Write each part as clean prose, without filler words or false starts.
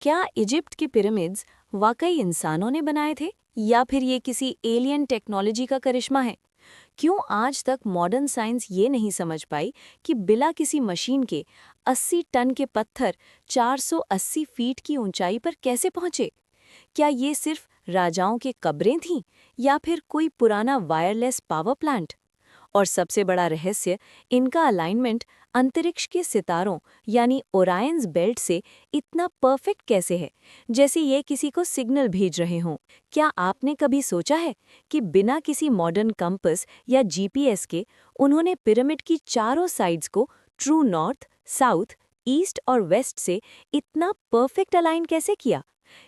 क्या इजिप्ट के पिरामिड्स वाकई इंसानों ने बनाए थे या फिर ये किसी एलियन टेक्नोलॉजी का करिश्मा है? क्यों आज तक मॉडर्न साइंस ये नहीं समझ पाई कि बिना किसी मशीन के 80 टन के पत्थर 480 फीट की ऊंचाई पर कैसे पहुंचे? क्या ये सिर्फ राजाओं के कब्रें थीं या फिर कोई पुराना वायरलेस पावर प्लांट? और सबसे बड़ा रहस्य, इनका अलाइनमेंट अंतरिक्ष के सितारों यानी ओरायंस बेल्ट से इतना परफेक्ट कैसे है, जैसे ये किसी को सिग्नल भेज रहे हों। क्या आपने कभी सोचा है कि बिना किसी मॉडर्न कंपास या जीपीएस के उन्होंने पिरामिड की चारों साइड्स को ट्रू नॉर्थ, साउथ, ईस्ट और वेस्ट से इतना परफेक्ट अलाइन कैसे किया?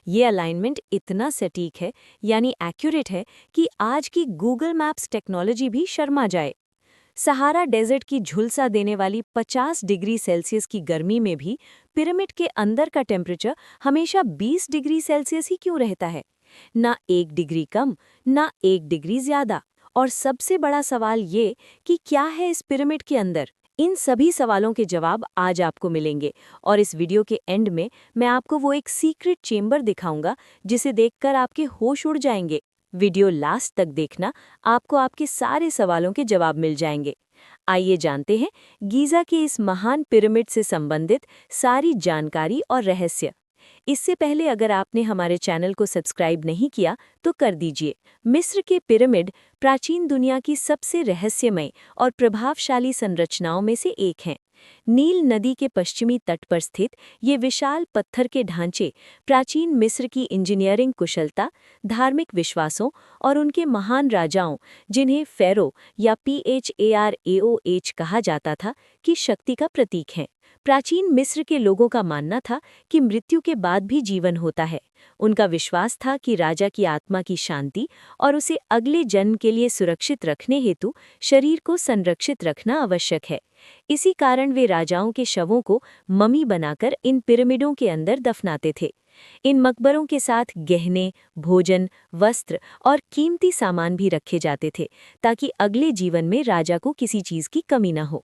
ये अलाइनमेंट इतना सटीक है यानी एक्यूरेट है कि आज की गूगल मैप्स टेक्नोलॉजी भी शर्मा जाए। सहारा डेजर्ट की झुलसा देने वाली 50 डिग्री सेल्सियस की गर्मी में भी पिरामिड के अंदर का टेम्परेचर हमेशा 20 डिग्री सेल्सियस ही क्यों रहता है? ना 1 डिग्री कम, ना 1 डिग्री ज्यादा। और सबसे बड़ा सवाल ये कि क्या है इस पिरामिड के अंदर? इन सभी सवालों के जवाब आज आपको मिलेंगे और इस वीडियो के एंड में मैं आपको वो एक सीक्रेट चेंबर दिखाऊंगा जिसे देखकर आपके होश उड़ जाएंगे। वीडियो लास्ट तक देखना, आपको आपके सारे सवालों के जवाब मिल जाएंगे। आइए जानते हैं गीज़ा के इस महान पिरामिड से संबंधित सारी जानकारी और रहस्य। इससे पहले अगर आपने हमारे चैनल को सब्सक्राइब नहीं किया तो कर दीजिए। मिस्र के पिरामिड प्राचीन दुनिया की सबसे रहस्यमय और प्रभावशाली संरचनाओं में से एक हैं। नील नदी के पश्चिमी तट पर स्थित ये विशाल पत्थर के ढांचे प्राचीन मिस्र की इंजीनियरिंग कुशलता, धार्मिक विश्वासों और उनके महान राजाओं, जिन्हें फेरो या PHARAOH कहा जाता था, की शक्ति का प्रतीक हैं। प्राचीन मिस्र के लोगों का मानना था कि मृत्यु के बाद भी जीवन होता है। उनका विश्वास था कि राजा की आत्मा की शांति और उसे अगले जन्म के लिए सुरक्षित रखने हेतु शरीर को संरक्षित रखना आवश्यक है। इसी कारण वे राजाओं के शवों को ममी बनाकर इन पिरामिडों के अंदर दफनाते थे। इन मकबरों के साथ गहने, भोजन, वस्त्र और कीमती सामान भी रखे जाते थे ताकि अगले जीवन में राजा को किसी चीज की कमी न हो।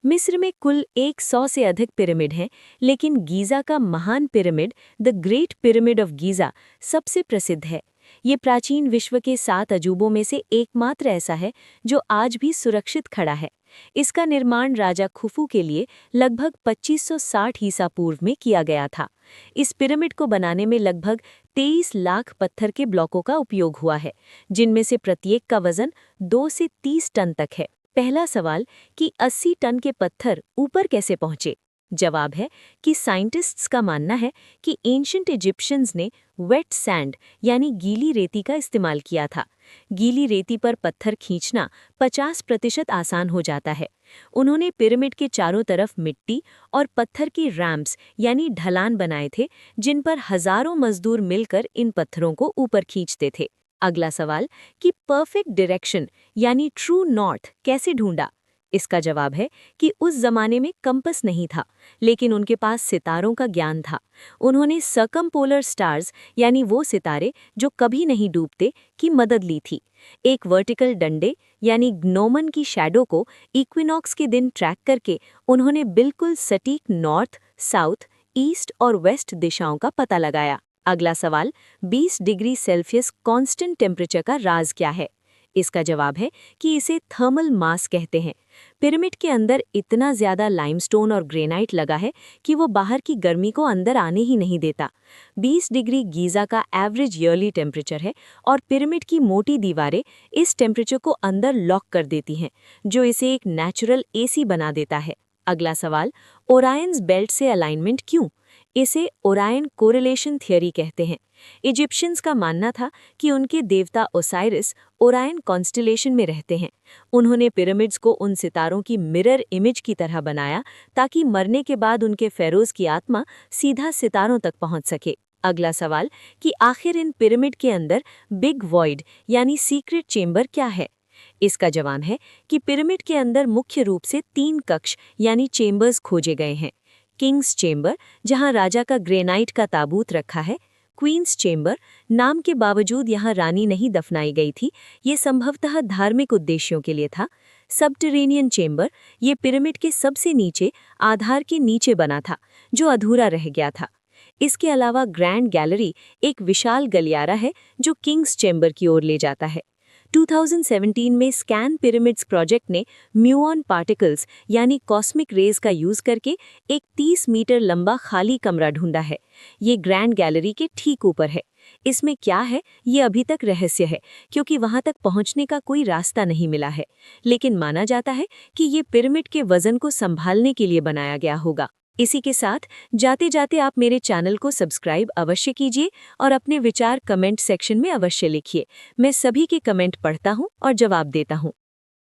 मिस्र में कुल 100 से अधिक पिरामिड हैं, लेकिन गीज़ा का महान pyramid, the great pyramid of Giza, सबसे प्रसिद्ध है। ये प्राचीन विश्व के 7 अजूबों में से एकमात्र ऐसा है जो आज भी सुरक्षित खड़ा है। इसका निर्माण राजा खुफू के लिए लगभग 2560 ईसा पूर्व में किया गया था। इस पिरामिड को बनाने में लगभग 23 लाख पत्थर के ब्लॉकों का उपयोग हुआ है, जिनमें से प्रत्येक का वजन 2 से 30 टन तक है। पहला सवाल कि 80 टन के पत्थर ऊपर कैसे पहुंचे? जवाब है कि साइंटिस्ट्स का मानना है कि एंशिएंट इजिप्शियंस ने वेट सैंड यानी गीली रेती का इस्तेमाल किया था। गीली रेती पर पत्थर खींचना 50% आसान हो जाता है। उन्होंने पिरामिड के चारों तरफ मिट्टी और पत्थर की रैंप्स यानी ढलान बनाए थे, जिन पर हजारों मजदूर मिलकर इन पत्थरों को ऊपर खींचते थे। अगला सवाल कि परफेक्ट डायरेक्शन यानी ट्रू नॉर्थ कैसे ढूंढा? इसका जवाब है कि उस जमाने में कंपास नहीं था, लेकिन उनके पास सितारों का ज्ञान था। उन्होंने सर्कमपोलर स्टार्स यानी वो सितारे जो कभी नहीं डूबते की मदद ली थी। एक वर्टिकल डंडे यानी ग्नोमन की शैडो को इक्विनॉक्स के दिन ट्रैक करके उन्होंने बिल्कुल सटीक नॉर्थ, साउथ, ईस्ट और वेस्ट दिशाओं का पता लगाया। अगला सवाल 20 डिग्री सेल्सियस कांस्टेंट टेम्परेचर का राज क्या है? इसका जवाब है कि इसे थर्मल मास कहते हैं। पिरामिड के अंदर इतना ज्यादा लाइमस्टोन और ग्रेनाइट लगा है कि वो बाहर की गर्मी को अंदर आने ही नहीं देता। 20 डिग्री गीज़ा का एवरेज ईयरली टेम्परेचर है और पिरामिड की मोटी दीवारें इस टेम्परेचर को अंदर लॉक कर देती हैं, जो इसे एक नेचुरल AC बना देता है। अगला सवाल, ओरायंस बेल्ट से अलाइनमेंट क्यों? इसे ओरायन कोरिलेशन थियरी कहते हैं। इजिप्शियंस का मानना था कि उनके देवता ओसाइरिस ओरायन कॉन्स्टेलेशन में रहते हैं। उन्होंने पिरामिड्स को उन सितारों की मिरर इमेज की तरह बनाया ताकि मरने के बाद उनके फेरोज की आत्मा सीधा सितारों तक पहुंच सके। अगला सवाल कि आखिर इन पिरामिड के अंदर बिग वॉइड यानी सीक्रेट चेंबर क्या है? इसका जवाब है कि पिरामिड के अंदर मुख्य रूप से 3 कक्ष यानी चेंबर्स खोजे गए हैं। किंग्स चेंबर, जहां राजा का ग्रेनाइट का ताबूत रखा है। क्वींस चेंबर, नाम के बावजूद यहाँ रानी नहीं दफनाई गई थी, ये संभवतः धार्मिक उद्देश्यों के लिए था। सबटेरेनियन चेंबर, ये पिरामिड के सबसे नीचे, आधार के नीचे बना था, जो अधूरा रह गया था। इसके अलावा ग्रैंड गैलरी एक विशाल गलियारा है जो किंग्स चेंबर की ओर ले जाता है। 2017 में स्कैन पिरामिड्स प्रोजेक्ट ने म्यूऑन पार्टिकल्स यानी कॉस्मिक रेज का यूज करके एक 30 मीटर लंबा खाली कमरा ढूंढा है। ये ग्रैंड गैलरी के ठीक ऊपर है। इसमें क्या है ये अभी तक रहस्य है, क्योंकि वहां तक पहुंचने का कोई रास्ता नहीं मिला है। लेकिन माना जाता है कि ये पिरामिड के वजन को संभालने के लिए बनाया गया होगा। इसी के साथ जाते जाते आप मेरे चैनल को सब्सक्राइब अवश्य कीजिए और अपने विचार कमेंट सेक्शन में अवश्य लिखिए। मैं सभी के कमेंट पढ़ता हूं और जवाब देता हूं।